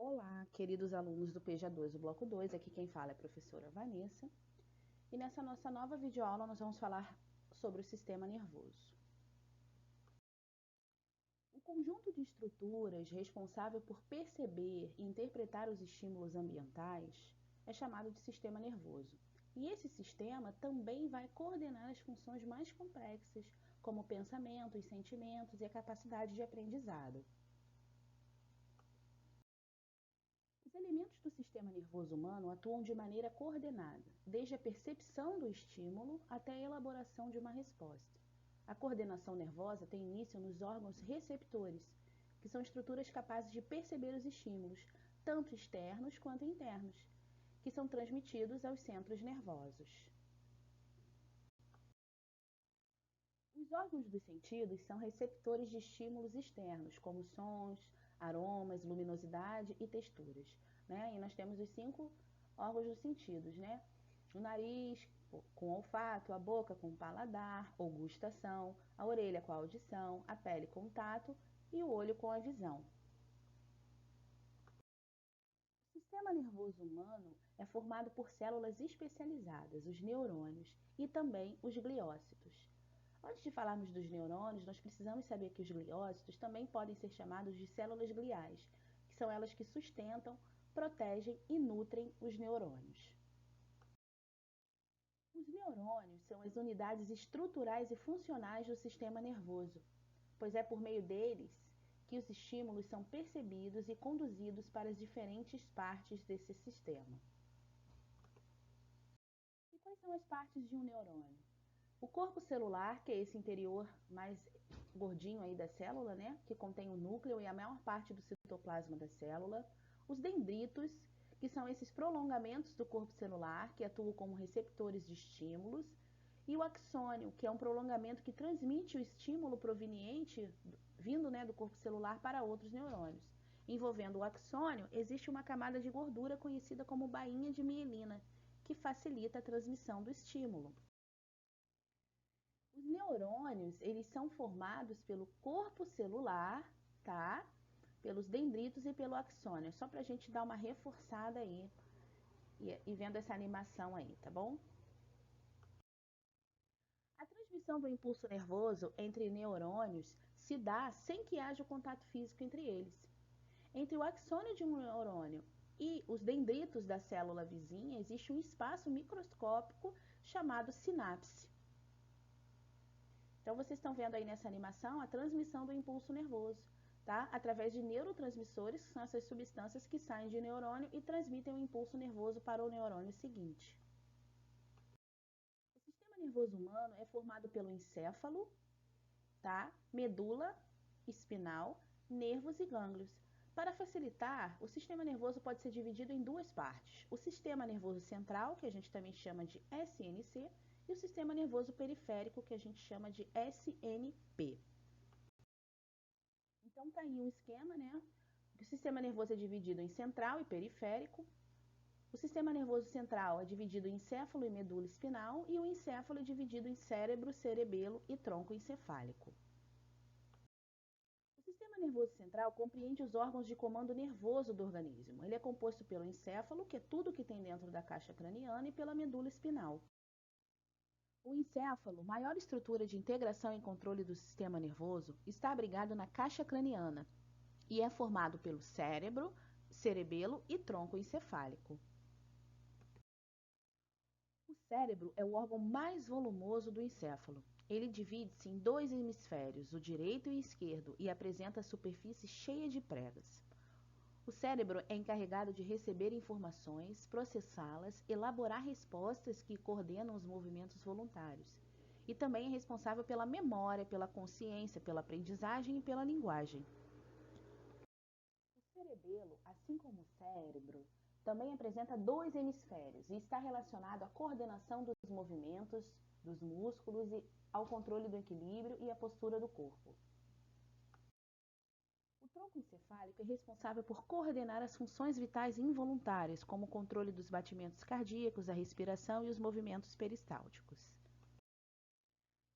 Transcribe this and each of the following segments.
Olá, queridos alunos do PJ2, do Bloco 2, aqui quem fala é a professora Vanessa. E nessa nossa nova videoaula nós vamos falar sobre o sistema nervoso. O conjunto de estruturas responsável por perceber e interpretar os estímulos ambientais é chamado de sistema nervoso. E esse sistema também vai coordenar as funções mais complexas, como o pensamento, os sentimentos e a capacidade de aprendizado. Os elementos do sistema nervoso humano atuam de maneira coordenada, desde a percepção do estímulo até a elaboração de uma resposta. A coordenação nervosa tem início nos órgãos receptores, que são estruturas capazes de perceber os estímulos, tanto externos quanto internos, que são transmitidos aos centros nervosos. Os órgãos dos sentidos são receptores de estímulos externos, como sons, aromas, luminosidade e texturas, né? E nós temos os 5 órgãos dos sentidos, né? O nariz com olfato, a boca com paladar ou gustação, a orelha com a audição, a pele com tato e o olho com a visão. O sistema nervoso humano é formado por células especializadas, os neurônios, e também os gliócitos. Antes de falarmos dos neurônios, nós precisamos saber que os gliócitos também podem ser chamados de células gliais, que são elas que sustentam, protegem e nutrem os neurônios. Os neurônios são as unidades estruturais e funcionais do sistema nervoso, pois é por meio deles que os estímulos são percebidos e conduzidos para as diferentes partes desse sistema. E quais são as partes de um neurônio? O corpo celular, que é esse interior mais gordinho aí da célula, né, que contém o núcleo e a maior parte do citoplasma da célula. Os dendritos, que são esses prolongamentos do corpo celular, que atuam como receptores de estímulos. E o axônio, que é um prolongamento que transmite o estímulo proveniente, vindo, né, do corpo celular para outros neurônios. Envolvendo o axônio, existe uma camada de gordura conhecida como bainha de mielina, que facilita a transmissão do estímulo. Os neurônios, eles são formados pelo corpo celular, tá? Pelos dendritos e pelo axônio. Só para a gente dar uma reforçada aí e vendo essa animação aí, tá bom? A transmissão do impulso nervoso entre neurônios se dá sem que haja o contato físico entre eles. Entre o axônio de um neurônio e os dendritos da célula vizinha, existe um espaço microscópico chamado sinapse. Então, vocês estão vendo aí nessa animação a transmissão do impulso nervoso, tá? Através de neurotransmissores, que são essas substâncias que saem de neurônio e transmitem o impulso nervoso para o neurônio seguinte. O sistema nervoso humano é formado pelo encéfalo, tá? Medula espinal, nervos e gânglios. Para facilitar, o sistema nervoso pode ser dividido em duas partes. O sistema nervoso central, que a gente também chama de SNC, e o sistema nervoso periférico, que a gente chama de SNP. Então, tá aí um esquema, né? O sistema nervoso é dividido em central e periférico. O sistema nervoso central é dividido em encéfalo e medula espinal, e o encéfalo é dividido em cérebro, cerebelo e tronco encefálico. O sistema nervoso central compreende os órgãos de comando nervoso do organismo. Ele é composto pelo encéfalo, que é tudo que tem dentro da caixa craniana, e pela medula espinal. O encéfalo, maior estrutura de integração e controle do sistema nervoso, está abrigado na caixa craniana e é formado pelo cérebro, cerebelo e tronco encefálico. O cérebro é o órgão mais volumoso do encéfalo. Ele divide-se em 2 hemisférios, o direito e o esquerdo, e apresenta a superfície cheia de pregas. O cérebro é encarregado de receber informações, processá-las, elaborar respostas que coordenam os movimentos voluntários. E também é responsável pela memória, pela consciência, pela aprendizagem e pela linguagem. O cerebelo, assim como o cérebro, também apresenta 2 hemisférios e está relacionado à coordenação dos movimentos, dos músculos e ao controle do equilíbrio e a postura do corpo. O tronco encefálico é responsável por coordenar as funções vitais involuntárias, como o controle dos batimentos cardíacos, a respiração e os movimentos peristálticos.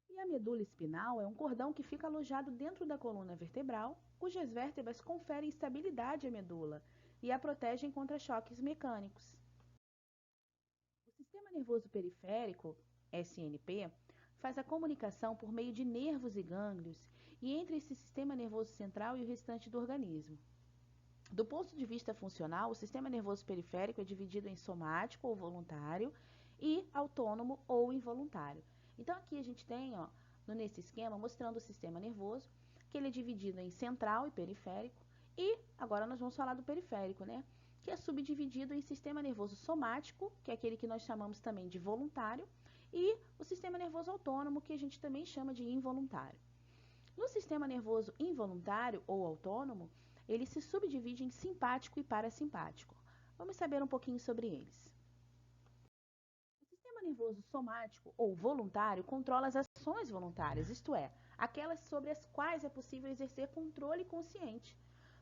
E a medula espinal é um cordão que fica alojado dentro da coluna vertebral, cujas vértebras conferem estabilidade à medula, e a protegem contra choques mecânicos. O sistema nervoso periférico, SNP, faz a comunicação por meio de nervos e gânglios e entre esse sistema nervoso central e o restante do organismo. Do ponto de vista funcional, o sistema nervoso periférico é dividido em somático ou voluntário e autônomo ou involuntário. Então aqui a gente tem, nesse esquema, mostrando o sistema nervoso, que ele é dividido em central e periférico, e agora nós vamos falar do periférico, né? Que é subdividido em sistema nervoso somático, que é aquele que nós chamamos também de voluntário, e o sistema nervoso autônomo, que a gente também chama de involuntário. No sistema nervoso involuntário ou autônomo, ele se subdivide em simpático e parasimpático. Vamos saber um pouquinho sobre eles. O sistema nervoso somático ou voluntário controla as ações voluntárias, isto é, aquelas sobre as quais é possível exercer controle consciente,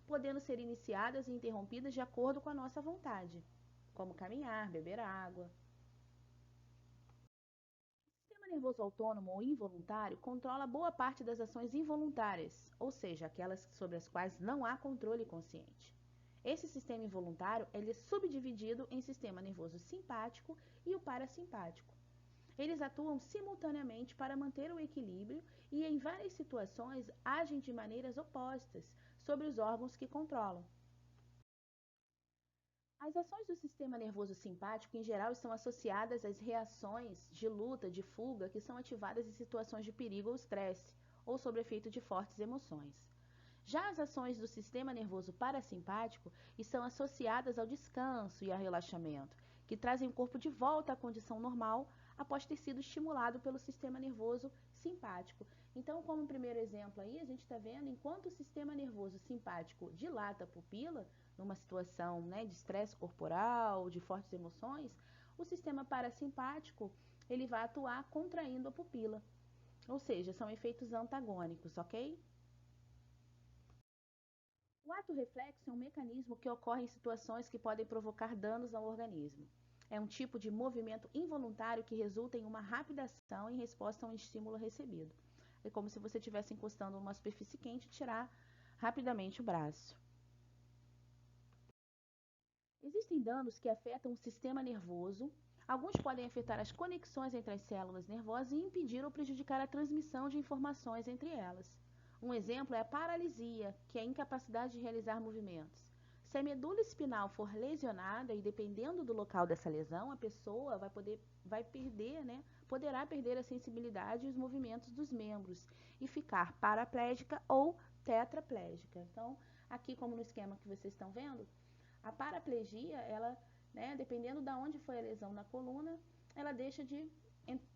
podendo ser iniciadas e interrompidas de acordo com a nossa vontade, como caminhar, beber água. O sistema nervoso autônomo ou involuntário controla boa parte das ações involuntárias, ou seja, aquelas sobre as quais não há controle consciente. Esse sistema involuntário ele é subdividido em sistema nervoso simpático e o parasimpático. Eles atuam simultaneamente para manter o equilíbrio e, em várias situações, agem de maneiras opostas sobre os órgãos que controlam. As ações do sistema nervoso simpático, em geral, estão associadas às reações de luta, de fuga, que são ativadas em situações de perigo ou estresse, ou sob efeito de fortes emoções. Já as ações do sistema nervoso parasimpático estão associadas ao descanso e ao relaxamento, que trazem o corpo de volta à condição normal após ter sido estimulado pelo sistema nervoso simpático. Então, como primeiro exemplo aí, a gente está vendo, enquanto o sistema nervoso simpático dilata a pupila, numa situação, né, de estresse corporal, de fortes emoções, o sistema parasimpático ele vai atuar contraindo a pupila. Ou seja, são efeitos antagônicos, ok? O ato reflexo é um mecanismo que ocorre em situações que podem provocar danos ao organismo. É um tipo de movimento involuntário que resulta em uma rápida ação em resposta a um estímulo recebido. É como se você estivesse encostando numa superfície quente e tirar rapidamente o braço. Existem danos que afetam o sistema nervoso. Alguns podem afetar as conexões entre as células nervosas e impedir ou prejudicar a transmissão de informações entre elas. Um exemplo é a paralisia, que é a incapacidade de realizar movimentos. Se a medula espinal for lesionada e dependendo do local dessa lesão, a pessoa poderá perder a sensibilidade e os movimentos dos membros e ficar paraplégica ou tetraplégica. Então, aqui como no esquema que vocês estão vendo, a paraplegia, ela, né, dependendo de onde foi a lesão na coluna, ela deixa de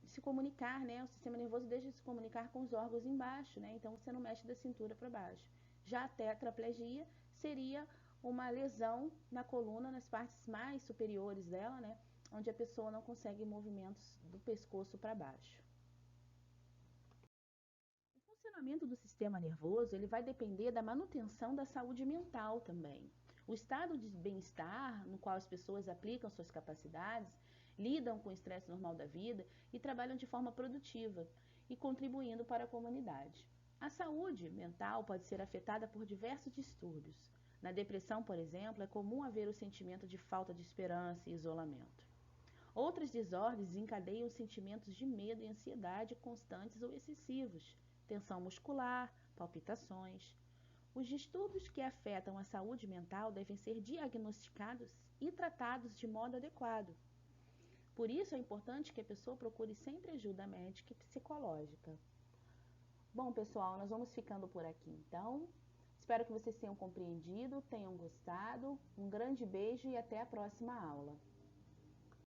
se comunicar, né? O sistema nervoso deixa de se comunicar com os órgãos embaixo, né? Então você não mexe da cintura para baixo. Já a tetraplegia seria uma lesão na coluna, nas partes mais superiores dela, né? Onde a pessoa não consegue movimentos do pescoço para baixo. O funcionamento do sistema nervoso ele vai depender da manutenção da saúde mental também. O estado de bem-estar no qual as pessoas aplicam suas capacidades, lidam com o estresse normal da vida e trabalham de forma produtiva e contribuindo para a comunidade. A saúde mental pode ser afetada por diversos distúrbios. Na depressão, por exemplo, é comum haver o sentimento de falta de esperança e isolamento. Outras desordens desencadeiam sentimentos de medo e ansiedade constantes ou excessivos, tensão muscular, palpitações. Os distúrbios que afetam a saúde mental devem ser diagnosticados e tratados de modo adequado. Por isso é importante que a pessoa procure sempre ajuda médica e psicológica. Bom, pessoal, nós vamos ficando por aqui então. Espero que vocês tenham compreendido, tenham gostado. Um grande beijo e até a próxima aula.